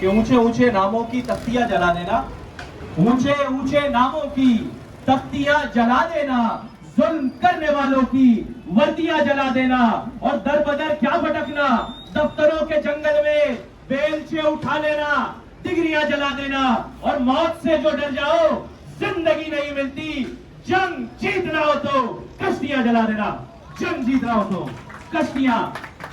کہ اونچے اونچے ناموں کی تختیاں جلا دینا، اونچے اونچے ناموں کی تختیاں جلا دینا، ظلم کرنے والوں کی وردیاں جلا دینا، اور در بدر کیا بھٹکنا، دفتروں کے جنگل میں بیلچے اٹھا لینا، ڈگریاں جلا دینا، اور موت سے جو ڈر جاؤ زندگی نہیں ملتی، جنگ جیتنا ہو تو کشتیاں جلا دینا، جنگ جیتنا ہو تو کشتیاں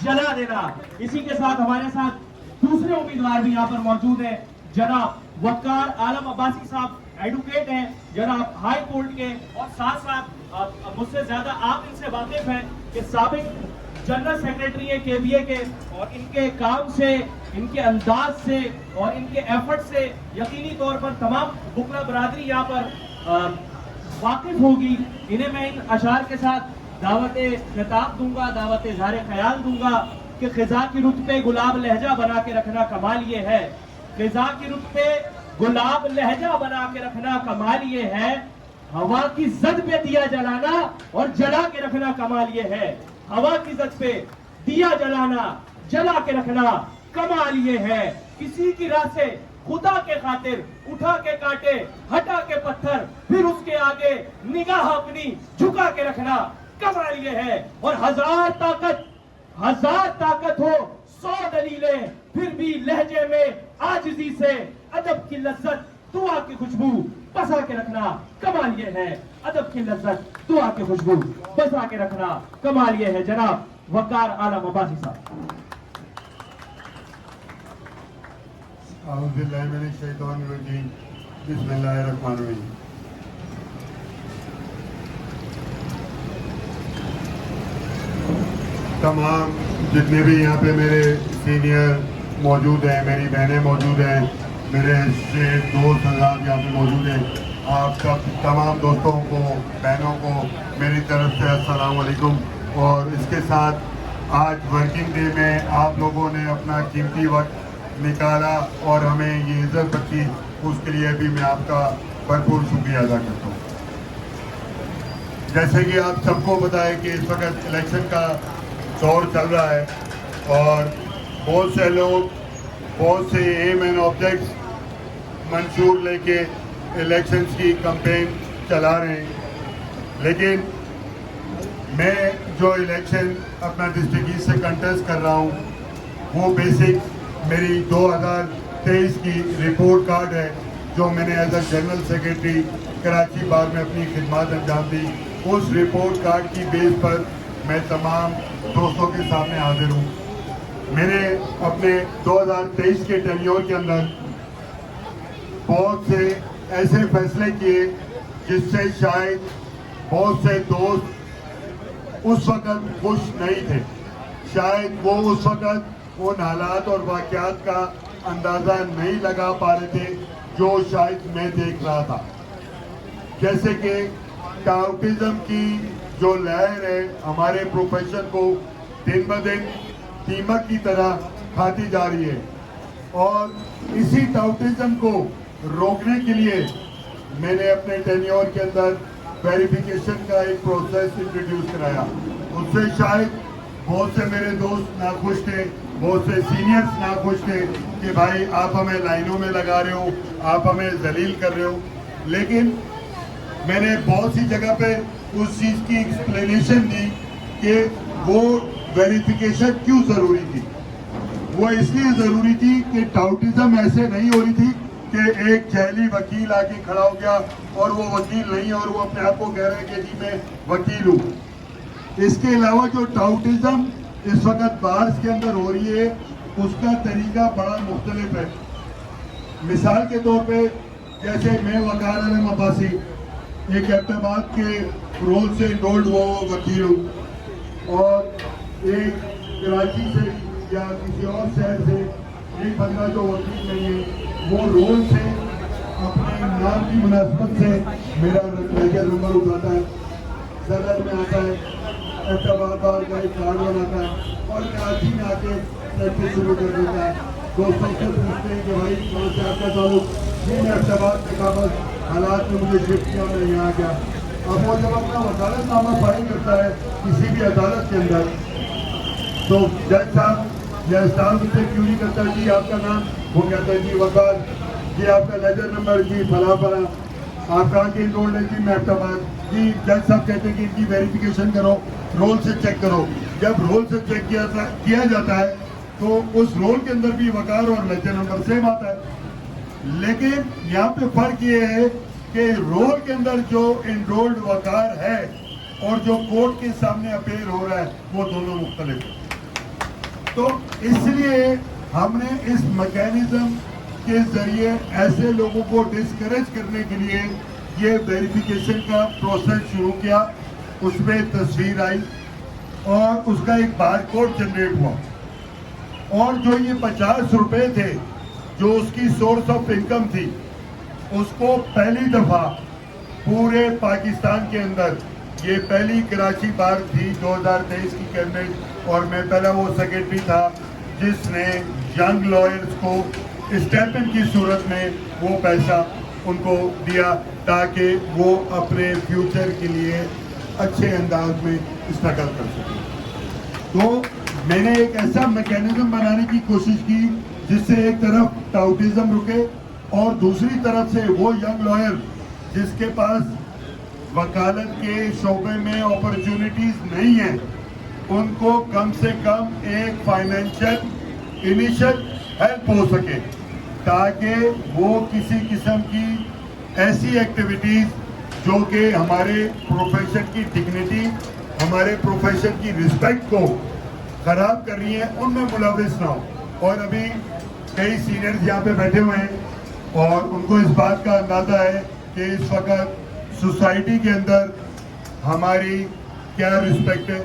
جلا دینا۔ اسی کے ساتھ ہمارے ساتھ دوسرے امیدوار بھی یہاں پر موجود ہیں، جناب وقار عالم عباسی صاحب ایڈوکیٹ ہیں، جناب ہائی کورٹ کے، اور ساتھ ساتھ مجھ سے زیادہ آپ ان سے واقف ہیں کہ سابق جنرل سیکریٹری ہے کے کے، اور ان کے کام سے، ان کے انداز سے اور ان کے ایفرٹ سے یقینی طور پر تمام بکلا برادری یہاں پر واقف ہوگی۔ انہیں میں ان اشعار کے ساتھ دعوت خطاب دوں گا، دعوت اظہار خیال دوں گا کہ خزاں کی رت پہ گلاب لہجہ بنا کے رکھنا کمال یہ ہے، خزاں کی رت پہ گلاب لہجہ بنا کے رکھنا کمال یہ ہے، ہوا کی زد پہ دیا جلانا اور جلا کے رکھنا کمال یہ ہے، ہوا کی زد پہ دیا جلانا جلا کے رکھنا کمال یہ ہے، کسی کی راہ سے خدا کے خاطر اٹھا کے کاٹے ہٹا کے پتھر، پھر اس کے آگے نگاہ اپنی جھکا کے رکھنا کمال یہ ہے، اور ہزار طاقت ہو 100 دلیلیں، پھر بھی لہجے میں عاجزی سے ادب کی لذت دعا کی خوشبو بسا کے رکھنا کمال یہ ہے، ادب کی لذت دعا کی خوشبو بسا کے رکھنا کمال یہ ہے۔ جناب وقار عالم عباسی صاحب۔ اعوذ باللہ من الشیطان الرجیم، بسم اللہ الرحمن الرحیم۔ تمام جتنے بھی یہاں پہ میرے سینئر موجود ہیں، میری بہنیں موجود ہیں، میرے دوست حضرات یہاں پہ موجود ہیں، آپ سب تمام دوستوں کو، بہنوں کو میری طرف سے السلام علیکم۔ اور اس کے ساتھ آج ورکنگ ڈے میں آپ لوگوں نے اپنا قیمتی وقت نکالا اور ہمیں یہ عزت بخشی، اس کے لیے بھی میں آپ کا بھرپور شکریہ ادا کرتا ہوں۔ جیسے کہ آپ سب کو پتہ ہے کہ اس وقت الیکشن کا دور چل رہا ہے، اور بہت سے لوگ بہت سے ایم اینڈ آبجیکٹس منشور لے کے الیکشنز کی کمپین چلا رہے ہیں، لیکن میں جو الیکشن اپنا ڈسٹرکٹ ایسٹ سے کنٹیسٹ کر رہا ہوں وہ بیسک میری 2023 کی رپورٹ کارڈ ہے، جو میں نے as a general secretary Karachi bar میں اپنی خدمات انجام دی۔ اس رپورٹ کارڈ کی بیس پر میں تمام دوستوں کے سامنے حاضر ہوں۔ میں نے اپنے 2023 کے ٹینیور کے اندر بہت سے ایسے فیصلے کیے جس سے شاید بہت سے دوست اس وقت خوش نہیں تھے، شاید وہ اس وقت ان حالات اور واقعات کا اندازہ نہیں لگا پا رہے تھے جو شاید میں دیکھ رہا تھا، جیسے کہ ٹاؤٹزم کی جو لہر ہے ہمارے پروفیشن کو دن بدن دیمک کی طرح کھاتی جا رہی ہے، اور اسی ٹاؤٹزم کو روکنے کے لیے میں نے اپنے ٹینیور کے اندر ویریفیکیشن کا ایک پروسیس انٹروڈیوس کرایا۔ اس سے شاید بہت سے میرے دوست ناخوش تھے، بہت سے سینئرز ناخوش تھے کہ بھائی آپ ہمیں لائنوں میں لگا رہے ہو، آپ ہمیں ذلیل کر رہے ہو، لیکن میں نے بہت سی جگہ پہ اس چیز کی ایکسپلینیشن دی کہ وہ ویریفیکیشن کیوں ضروری تھی۔ وہ اس لیے ضروری تھی کہ ٹاؤٹزم ایسے نہیں ہو رہی تھی کہ ایک جعلی وکیل آ کے کھڑا ہو گیا اور وہ وکیل نہیں ہے اور وہ اپنے آپ کو کہہ رہا ہے کہ جی میں وکیل ہوں۔ اس کے علاوہ جو ٹاؤٹزم اس وقت بارز کے اندر ہو رہی ہے اس کا طریقہ بڑا مختلف ہے۔ مثال کے طور پہ جیسے میں وقار عالم عباسی ایک احتماد کے رول سے انرولڈ ہوا وکیل ہوں، اور ایک کراچی سے یا کسی اور شہر سے ایک بندہ جو وکیل نہیں ہے وہ رول سے اپنے نام کی مناسبت سے میرا رجسٹریشن نمبر اٹھاتا ہے، صدر میں آتا ہے، احتماد کا ایک کارڈ بناتا ہے اور کراچی میں آ کے پریکٹس شروع کر دیتا ہے۔ دوستوں سے پوچھتے ہیں کہ بھائی کہاں سے آپ کا تعلق؟ یہ میں احتماد کے قابل حالات میں مجھے شفٹ کیا، میں یہاں گیا۔ اب وہ جب اپنا وکالت نامہ فائل کرتا ہے کسی بھی عدالت کے اندر تو جج صاحب یا اسٹاف سے کیوں نہیں کرتا جی آپ کا نام، وہ کہتا ہے جی وقار، جی آپ کا لیجر نمبر، جی فلاں فلاں، آپ کہاں کے انرولڈ ہے جی میپٹ آباد، جی جج صاحب کہتے ہیں کہ ان کی ویریفیکیشن کرو، رول سے چیک کرو. جب رول سے چیک کیا جاتا ہے تو اس رول کے اندر بھی وقار اور لیجر نمبر سیم آتا ہے. لیکن یہاں پہ فرق یہ ہے کہ رول کے اندر جو انرولڈ وقار ہے اور جو کورٹ کے سامنے اپیئر ہو رہا ہے وہ دونوں مختلف ہیں. تو اس لیے ہم نے اس میکینزم کے ذریعے ایسے لوگوں کو ڈسکریج کرنے کے لیے یہ ویریفیکیشن کا پروسیس شروع کیا. اس میں تصویر آئی اور اس کا ایک بار کوڈ جنریٹ ہوا، اور جو یہ 50 روپے تھے جو اس کی سورس آف انکم تھی، اس کو پہلی دفعہ پورے پاکستان کے اندر، یہ پہلی کراچی بار تھی 2023 کی کیبنٹ، اور میں پہلا وہ سیکرٹری تھا جس نے ینگ لائرز کو اسٹیپن کی صورت میں وہ پیسہ ان کو دیا تاکہ وہ اپنے فیوچر کے لیے اچھے انداز میں اسٹرگل کر سکیں. تو میں نے ایک ایسا میکینزم بنانے کی کوشش کی جس سے ایک طرف ٹاؤٹزم رکے اور دوسری طرف سے وہ ینگ لائر جس کے پاس وکالت کے شعبے میں اپرچونٹیز نہیں ہیں، ان کو کم سے کم ایک فائنینشیل انیشل ہیلپ ہو سکے تاکہ وہ کسی قسم کی ایسی ایکٹیویٹیز جو کہ ہمارے پروفیشن کی ڈگنیٹی، ہمارے پروفیشن کی رسپیکٹ کو خراب کر رہی ہیں، ان میں ملوث نہ ہو. اور ابھی کئی سینئرز یہاں پہ بیٹھے ہوئے ہیں اور ان کو اس بات کا اندازہ ہے کہ اس وقت سوسائٹی کے اندر ہماری کیا رسپیکٹ ہے،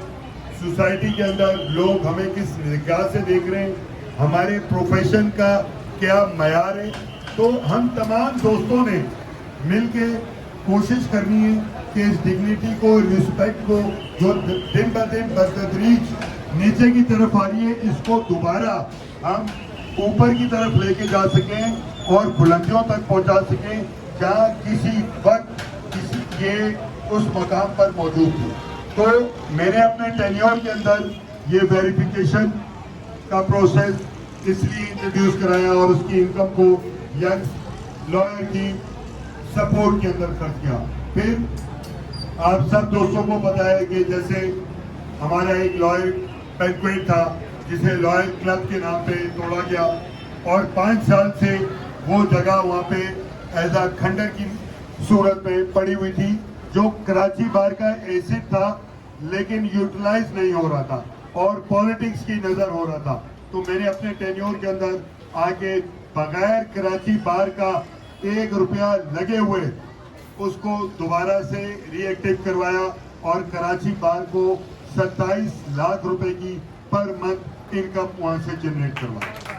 سوسائٹی کے اندر لوگ ہمیں کس نگاہ سے دیکھ رہے ہیں، ہمارے پروفیشن کا کیا معیار ہے. تو ہم تمام دوستوں نے مل کے کوشش کرنی ہے کہ اس ڈگنیٹی کو، رسپیکٹ کو جو دن بہ دن بتدریج نیچے کی طرف آ رہی ہے، اس کو دوبارہ ہم اوپر کی طرف لے کے جا سکیں اور بلندیوں تک پہنچا سکیں جہاں کسی وقت یہ اس مقام پر موجود تھی. تو میں نے اپنے ٹینیور کے اندر یہ ویریفیکیشن کا پروسیس اس لیے انٹروڈیوس کرایا اور اس کی انکم کو ینگ لائر کی سپورٹ کے اندر خرچ کیا. پھر آپ سب دوستوں کو پتا ہے کہ جیسے ہمارا ایک لائر بینکویٹ تھا جسے لائر کلب کے نام پہ توڑا گیا، اور 5 سال سے وہ جگہ وہاں پہ ایز اے کھنڈر کی صورت میں پڑی ہوئی تھی جو کراچی بار کا ایسٹ تھا لیکن یوٹیلائز نہیں ہو رہا تھا اور پالیٹکس کی نظر ہو رہا تھا. تو میں نے اپنے ٹینیور کے اندر آگے بغیر کراچی بار کا 1 روپیہ لگے ہوئے اس کو دوبارہ سے ری ایکٹیو کروایا اور کراچی بار کو 27 لاکھ روپے کی پر منتھ انکم وہاں سے جنریٹ کروایا.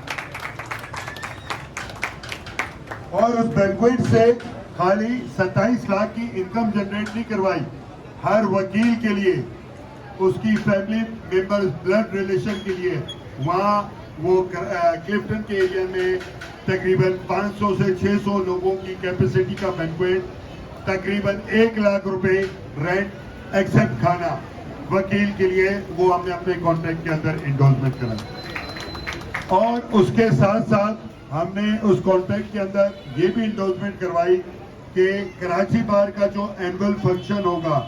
اور اس بینکویٹ سے خالی 27 لاکھ کی انکم جنریٹ نہیں کروائی، ہر وکیل کے لیے، اس کی فیملی ممبرز بلڈ ریلیشن کے لیے وہاں وہ کلفٹن کے ایریا میں تقریباً 500 سے 600 لوگوں کی کیپیسٹی کا بینکویٹ، تقریباً 1 لاکھ روپے رینٹ ایکسپٹ کھانا وکیل کے لیے، وہ ہم نے اپنے کانٹریکٹ کے اندر انڈورسمنٹ کرا. اور اس کے ساتھ ساتھ ہم نے اس کانٹریکٹ کے اندر یہ بھی انڈورسمنٹ کروائی کہ کراچی بار کا جو اینول فنکشن ہوگا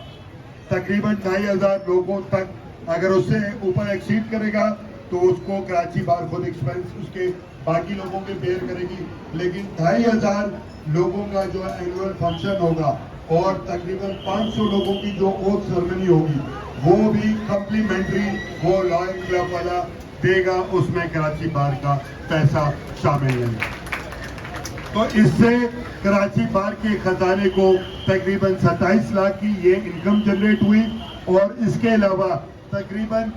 تقریباً 2500 لوگوں تک، اگر اس سے اوپر ایکسیڈ کرے گا تو اس کو کراچی بار خود ایکسپینس اس کے باقی لوگوں کے بیئر کرے گی، لیکن 2500 لوگوں کا جو اینول فنکشن ہوگا اور تقریباً 500 لوگوں کی جو اوتھ سرمنی ہوگی وہ بھی کمپلیمنٹری وہ لائر کلب والا دے گا، اس میں کراچی بار کا پیسہ شامل ہے. تو اس سے کراچی بار کے خزانے کو تقریباً 27 لاکھ کی یہ انکم جنریٹ ہوئی، اور اس کے علاوہ تقریباً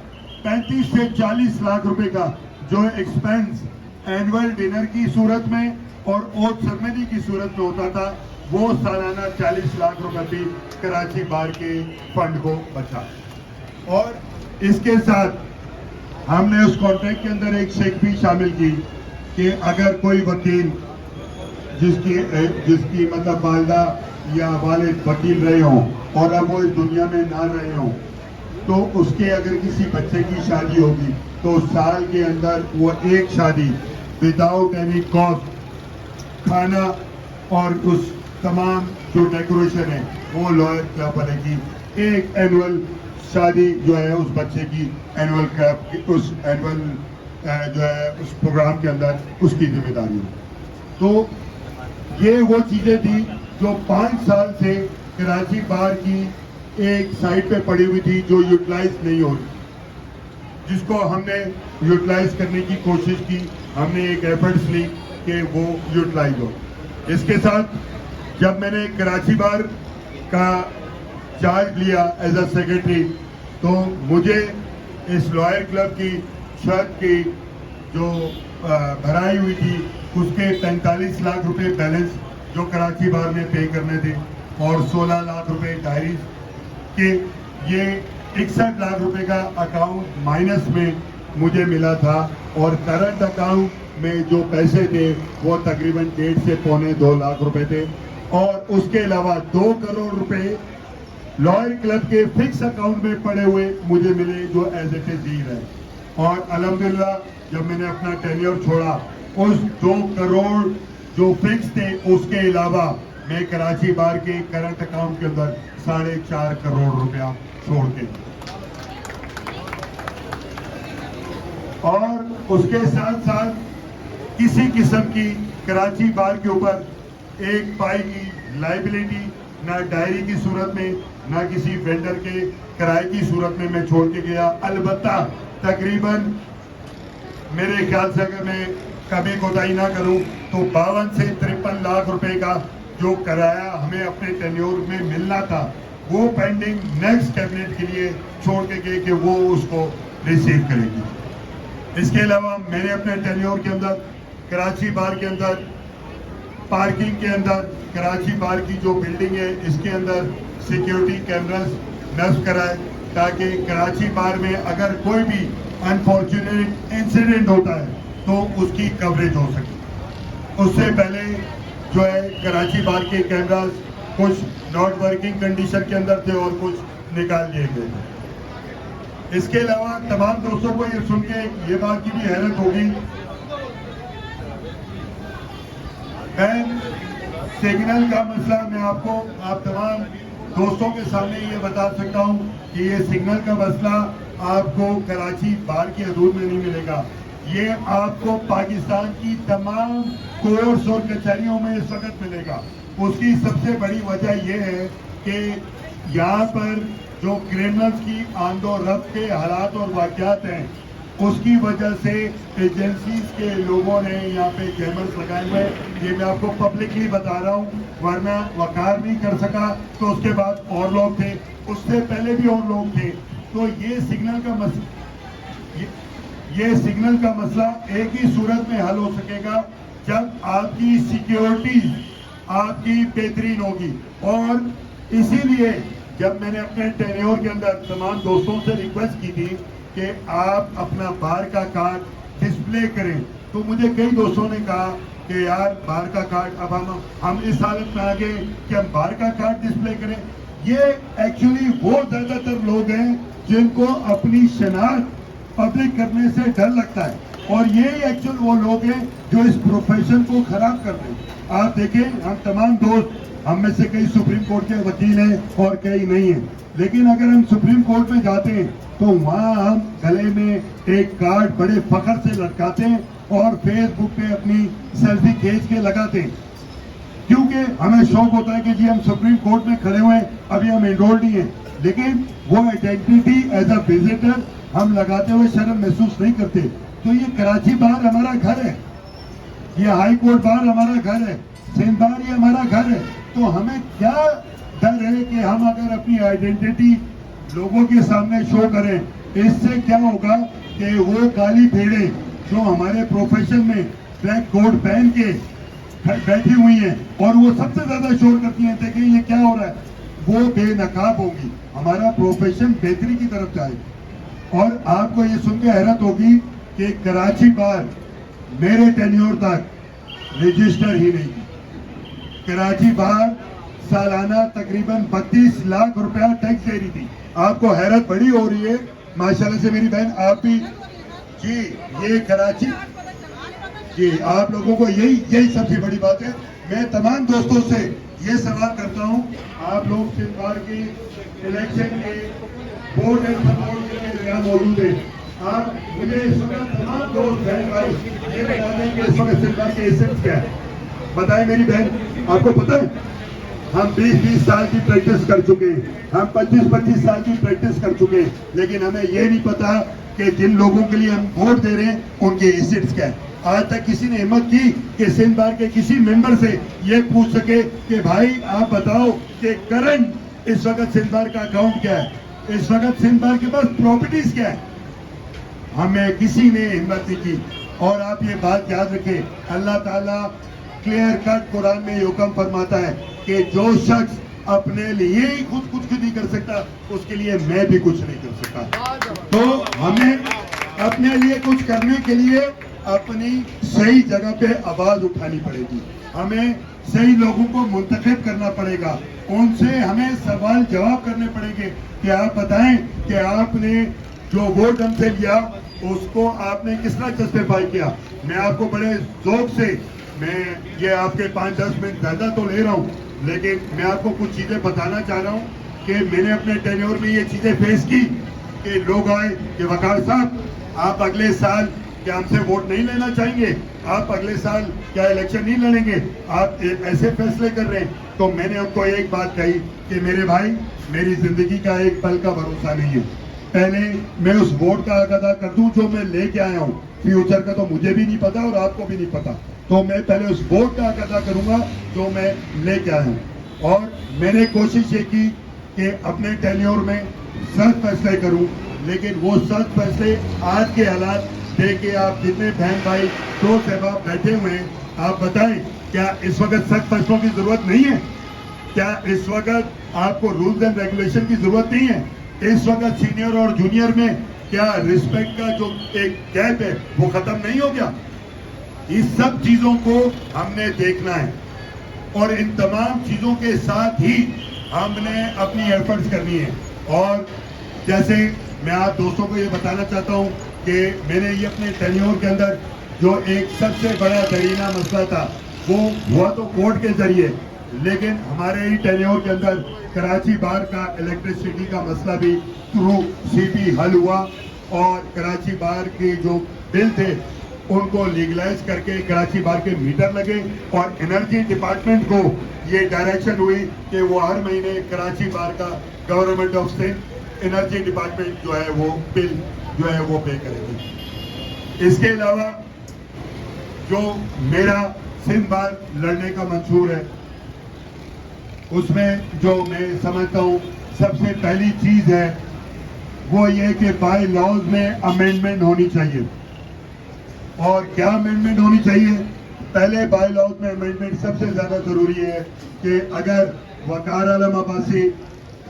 35 سے 40 لاکھ روپے کا جو ایکسپینس اینول ڈنر کی صورت میں اور اوتھ سرمنی کی صورت میں ہوتا تھا وہ سالانہ 40 لاکھ روپے بھی کراچی بار کے فنڈ کو بچا. اور اس کے ساتھ ہم نے اس کانٹریکٹ کے اندر ایک شیک بھی شامل کی کہ اگر کوئی وکیل جس کی مطلب والدہ یا والد وکیل رہے ہوں اور اب وہ اس دنیا میں نہ رہے ہوں، تو اس کے اگر کسی بچے کی شادی ہوگی تو سال کے اندر وہ ایک شادی وداؤٹ اینی کاسٹ کھانا اور اس تمام جو ڈیکوریشن ہے وہ لوئر کلب والے کی ایک اینول شادی جو ہے اس بچے کی اینول کلب اس اینول جو ہے اس پروگرام کے اندر اس کی ذمہ داری ہے. تو یہ وہ چیزیں تھی جو 5 سال سے کراچی بار کی ایک سائٹ پہ پڑی ہوئی تھی جو یوٹیلائز نہیں ہو رہی، جس کو ہم نے یوٹیلائز کرنے کی کوشش کی. ہم نے ایک ایفرٹس لی کہ وہ یوٹیلائز ہو. اس کے ساتھ جب میں نے کراچی بار کا چارج لیا ایز اے سیکرٹری تو مجھے اس لوئر کلب کی شرط کی جو بھرائی ہوئی تھی اس کے 45 لاکھ روپے بیلنس جو کراچی بار میں پے کرنے تھے اور 16 لاکھ روپے ڈائریز کے، یہ 61 لاکھ روپے کا اکاؤنٹ مائنس میں مجھے ملا تھا. اور کرنٹ اکاؤنٹ میں جو پیسے تھے وہ تقریباً 1.5 سے 1.25 لاکھ روپے تھے. اور اس کے علاوہ 2 کروڑ روپے لوئر کلب کے فکس اکاؤنٹ میں پڑے ہوئے مجھے ملے جو ایز اٹ از ہے. اور الحمدللہ جب میں نے اپنا ٹینیور چھوڑا اس 2 کروڑ جو فکس تھے اس کے علاوہ میں کراچی بار کے کرنٹ اکاؤنٹ کے اندر 4.5 کروڑ روپیہ چھوڑ کے، اور اس کے ساتھ ساتھ کسی قسم کی کراچی بار کے اوپر ایک پائی کی لائبلٹی نہ ڈائری کی صورت میں نہ کسی وینڈر کے کرائے کی صورت میں میں چھوڑ کے گیا. البتہ تقریباً میرے خیال سے اگر میں کبھی کوتاہی نہ کروں تو 52 سے 53 لاکھ روپے کا جو کرایہ ہمیں اپنے ٹینیور میں ملنا تھا وہ پینڈنگ نیکسٹ کیبنٹ کے لیے چھوڑ کے گئے کہ وہ اس کو ریسیو کرے گی. اس کے علاوہ میں نے اپنے ٹینیور کے اندر کراچی بار کے اندر پارکنگ کے اندر کراچی بار کی جو بلڈنگ ہے اس کے اندر سیکیورٹی کیمراز نصب کرائے تاکہ کراچی بار میں اگر کوئی بھی انفارچونیٹ انسیڈنٹ ہوتا ہے تو اس کی کوریج ہو سکے. اس سے پہلے جو ہے کراچی بار کے کیمراز کچھ ناٹ ورکنگ کنڈیشن کے اندر تھے اور کچھ نکال لیے گئے تھے. اس کے علاوہ تمام دوستوں کو یہ سن کے یہ بات کی بھی حیرت ہوگی، سگنل کا مسئلہ میں آپ تمام دوستوں کے سامنے یہ بتا سکتا ہوں کہ یہ سگنل کا مسئلہ آپ کو کراچی بار کی حدود میں نہیں ملے گا. یہ آپ کو پاکستان کی تمام کورٹس اور کچہریوں میں اس وقت ملے گا. اس کی سب سے بڑی وجہ یہ ہے کہ یہاں پر جو کرمنلز کی آمد و رفت کے حالات اور واقعات ہیں اس کی وجہ سے ایجنسیز کے لوگوں نے یہاں پہ کیمرز لگائے ہوئے. یہ میں آپ کو پبلکلی بتا رہا ہوں، ورنہ وقار نہیں کر سکا تو اس کے بعد اور لوگ تھے، اس سے پہلے بھی اور لوگ تھے. تو یہ سگنل کا مسئلہ ایک ہی صورت میں حل ہو سکے گا جب آپ کی سیکیورٹی آپ کی بہترین ہوگی. اور اسی لیے جب میں نے اپنے ٹینیور کے اندر تمام دوستوں سے ریکویسٹ کی تھی کہ آپ اپنا بار کا کارڈ ڈسپلے کریں، تو مجھے کئی دوستوں نے کہا کہ یار بار کا کارڈ اب ہم اس حالت میں آ گئے کہ ہم بار کا کارڈ ڈسپلے کریں. یہ ایکچولی وہ زیادہ تر لوگ ہیں جن کو اپنی شناخت پبلک کرنے سے ڈر لگتا ہے، اور یہی ایکچوئل وہ لوگ ہیں جو اس پروفیشن کو خراب کر دیں. آپ دیکھیں ہم تمام دوست، ہم میں سے کئی سپریم کورٹ کے وکیل ہیں اور کئی نہیں ہیں، لیکن اگر ہم سپریم کورٹ میں جاتے ہیں تو وہاں ہم گلے میں ایک کارڈ بڑے فخر سے لٹکاتے ہیں اور فیس بک پہ اپنی سیلفی کھینچ کے لگاتے ہیں، کیونکہ ہمیں شوق ہوتا ہے کہ جی ہم سپریم کورٹ میں کھڑے ہوئے ہیں، ابھی ہم انرولڈ نہیں ہیں. لیکن وہ آئیڈینٹی ایز اے وزٹر ہم لگاتے ہوئے شرم محسوس نہیں کرتے. تو یہ کراچی بار ہمارا گھر ہے، یہ ہائی کورٹ بار ہمارا گھر ہے، سندھ بار یہ ہمارا گھر ہے. تو ہمیں کیا ڈر ہے کہ ہم اگر اپنی آئیڈینٹی لوگوں کے سامنے شو کریں، اس سے کیا ہوگا کہ وہ کالی بھیڑیں جو ہمارے پروفیشن میں بلیک کوٹ پہن کے بیٹھی ہوئی ہیں اور وہ سب سے زیادہ شور کرتی ہیں دیکھیں یہ کیا ہو رہا ہے، وہ بے نقاب ہوگی. ہمارا پروفیشن بہتری کی طرف جائے. اور آپ کو یہ سن کے حیرت ہوگی کہ کراچی بار میرے ٹینیور تک رجسٹر ہی نہیں کی. کراچی بار سالانہ تقریباً 32 لاکھ روپیہ ٹیکس دے رہی تھی. آپ کو حیرت بڑی ہو رہی ہے ماشاءاللہ سے میری بہن آپ بھی جی یہ کراچی جی آپ لوگوں کو یہی سب سے بڑی بات ہے. میں تمام دوستوں سے یہ سوال کرتا ہوں آپ لوگ سندھ بار کی الیکشن کے ووٹ اینڈ سپورٹ کے لیے یہاں موجود ہیں. آپ مجھے اس وقت تمام دوست بہن بھائی یہ بتا دیں کہ اس وقت سندھ بار کے ایسنس کیا ہے. بتائیں میری بہن آپ کو پتہ ہے ہم 20 سال کی پریکٹس کر چکے ہیں, ہم 25 سال کی پریکٹس کر چکے ہیں, لیکن ہمیں یہ نہیں پتا کہ جن لوگوں کے لیے ہم ووٹ دے رہے ہیں ان کے ایسٹس کیا ہے. آج تک کسی نے ہمت کی کہ سندھ بار کے کسی ممبر سے یہ پوچھ سکے کہ بھائی آپ بتاؤ کہ کرنٹ اس وقت سندھ بار کا اکاؤنٹ کیا ہے, اس وقت سندھ بار کے پاس پراپرٹیز کیا ہے. ہمیں کسی نے ہمت نہیں کی. اور آپ یہ بات یاد رکھیں اللہ تعالیٰ کلیئر کٹ قرآن میں یہ حکم فرماتا ہے کہ جو شخص اپنے لیے ہی کچھ نہیں کر سکتا اس کے لیے میں بھی کچھ نہیں کر سکتا. تو ہمیں اپنے لیے کچھ کرنے کے لیے اپنی صحیح جگہ پہ آواز اٹھانی پڑے گی, ہمیں صحیح لوگوں کو منتخب کرنا پڑے گا, ان سے ہمیں سوال جواب کرنے پڑیں گے کہ آپ بتائیں کہ آپ نے جو ووٹ ہم سے لیا اس کو آپ نے کس طرح جسٹیفائی کیا. میں آپ کو بڑے ذوق سے میں یہ آپ کے 5-10 منٹ زیادہ تو لے رہا ہوں, لیکن میں آپ کو کچھ چیزیں بتانا چاہ رہا ہوں کہ میں نے اپنے ٹینیور میں یہ چیزیں فیس کی کہ لوگ آئے کہ وقار صاحب آپ اگلے سال کیا ہم سے ووٹ نہیں لینا چاہیں گے, آپ اگلے سال کیا الیکشن نہیں لڑیں گے, آپ ایسے فیصلے کر رہے ہیں. تو میں نے ان کو ایک بات کہی کہ میرے بھائی میری زندگی کا ایک پل کا بھروسہ نہیں ہے, پہلے میں اس ووٹ کا حق ادا کر دوں جو میں لے کے آیا ہوں, فیوچر کا تو مجھے بھی نہیں پتا اور آپ کو بھی نہیں پتا, تو میں پہلے اس ووٹ کا حق ادا کروں گا جو میں لے کے آیا ہوں. اور میں نے کوشش یہ کی کہ اپنے ٹینیور میں سخت فیصلے کروں, لیکن وہ سخت فیصلے آج کے حالات دیکھ کے آپ جتنے بہن بھائی دوست احباب بیٹھے ہوئے ہیں آپ بتائیں کیا اس وقت سخت فیصلوں کی ضرورت نہیں ہے, کیا اس وقت آپ کو رولز اینڈ ریگولیشن کی ضرورت نہیں ہے, اس وقت سینئر اور جونیئر میں کیا رسپیکٹ کا جو ایک گیپ ہے وہ ختم نہیں ہو گیا. اس سب چیزوں کو ہم نے دیکھنا ہے اور ان تمام چیزوں کے ساتھ ہی ہم نے اپنی ایفرٹس کرنی ہے. اور جیسے میں آپ دوستوں کو یہ بتانا چاہتا ہوں کہ میں نے یہ اپنے ٹینیور کے اندر جو ایک سب سے بڑا درینہ مسئلہ تھا وہ ہوا تو کورٹ کے ذریعے, لیکن ہمارے ہی ٹینیور کے اندر کراچی بار کا الیکٹرسٹی کا مسئلہ بھی تھرو سی پی حل ہوا اور کراچی بار کے جو بل تھے ان کو لیگلائز کر کے کراچی بار کے میٹر لگے اور انرجی ڈپارٹمنٹ کو یہ ڈائریکشن ہوئی کہ وہ ہر مہینے کراچی بار کا government of state energy department جو ہے وہ بل جو ہے وہ پے کرے گی. اس کے علاوہ جو میرا سندھ بار لڑنے کا منشور ہے اس میں جو میں سمجھتا ہوں سب سے پہلی چیز ہے وہ یہ کہ بائی لاز میں امینڈمنٹ ہونی چاہیے. اور کیا امینڈمنٹ ہونی چاہیے؟ پہلے بائی لاز میں امینڈمنٹ سب سے زیادہ ضروری ہے کہ اگر وقار عالم عباسی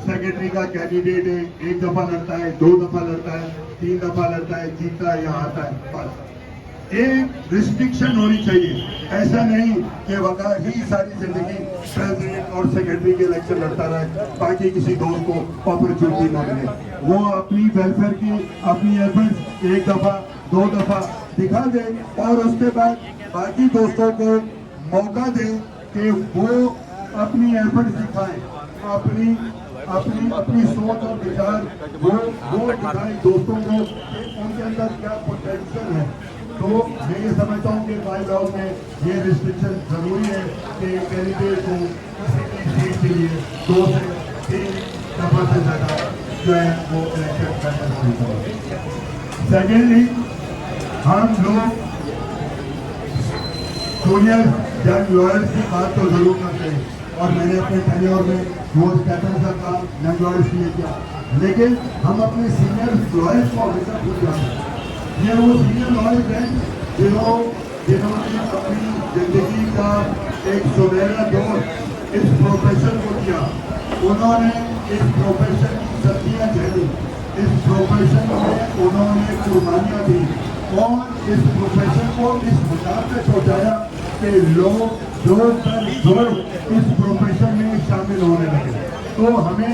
سیکرٹری کا کینڈیڈیٹ ہے, ایک دفعہ لڑتا ہے, 2 دفعہ لڑتا ہے, 3 دفعہ لڑتا ہے, جیتتا ہے یا آتا ہے, بس ایک ریسٹرکشن ہونی چاہیے. ایسا نہیں کہ وقار ہی ساری زندگی پریزیڈنٹ اور سیکرٹری کے الیکشن لڑتا رہے تاکہ کسی دوست کو اپرچونٹی نہ ملے. وہ اپنی ویلفیئر کی اپنی ایفرٹس 1 دفعہ 2 دفعہ دکھا دے اور اس کے بعد باقی دوستوں کو موقع دے کہ وہ اپنی ایفرٹس دکھائیں, اپنی سوچ اور وچار وہ دکھائیں دوستوں کو کہ ان کے اندر کیا پوٹینشیل ہے. تو میں یہ سمجھتا ہوں کہ بائی لاء میں یہ ریسٹرکشن ضروری ہے کہ کینڈیڈیٹ کو کسی بھی سیٹ کے لیے 2 سے 3 دفعہ سے زیادہ جو ہے وہ الیکشن کرنا چاہیے. سیکنڈلی ہم لوگ جونیئر جنگ لائرز کی بات تو ضرور کرتے ہیں اور میں نے اپنے ٹینیور میں وہ کیپٹن صاحب کا جنگ لائرز کے لیے کیا, لیکن ہم اپنے سینئر لائرز کو ہمیشہ بھول جاتے ہیں. یہ وہ سینئر لائرز ہیں جنہوں نے اپنی زندگی کا ایک سنہرا دور اس پروفیشن کو دیا. انہوں نے اس پروفیشن کی سختیاں جھیلی, اس پروفیشن میں انہوں نے قربانیاں دی اور اس پروفیشن کو اس مقام پہ پہنچایا کہ لوگ دور پر دور اس پروفیشن میں شامل ہونے لگے. تو ہمیں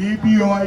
EPOI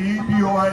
EPOI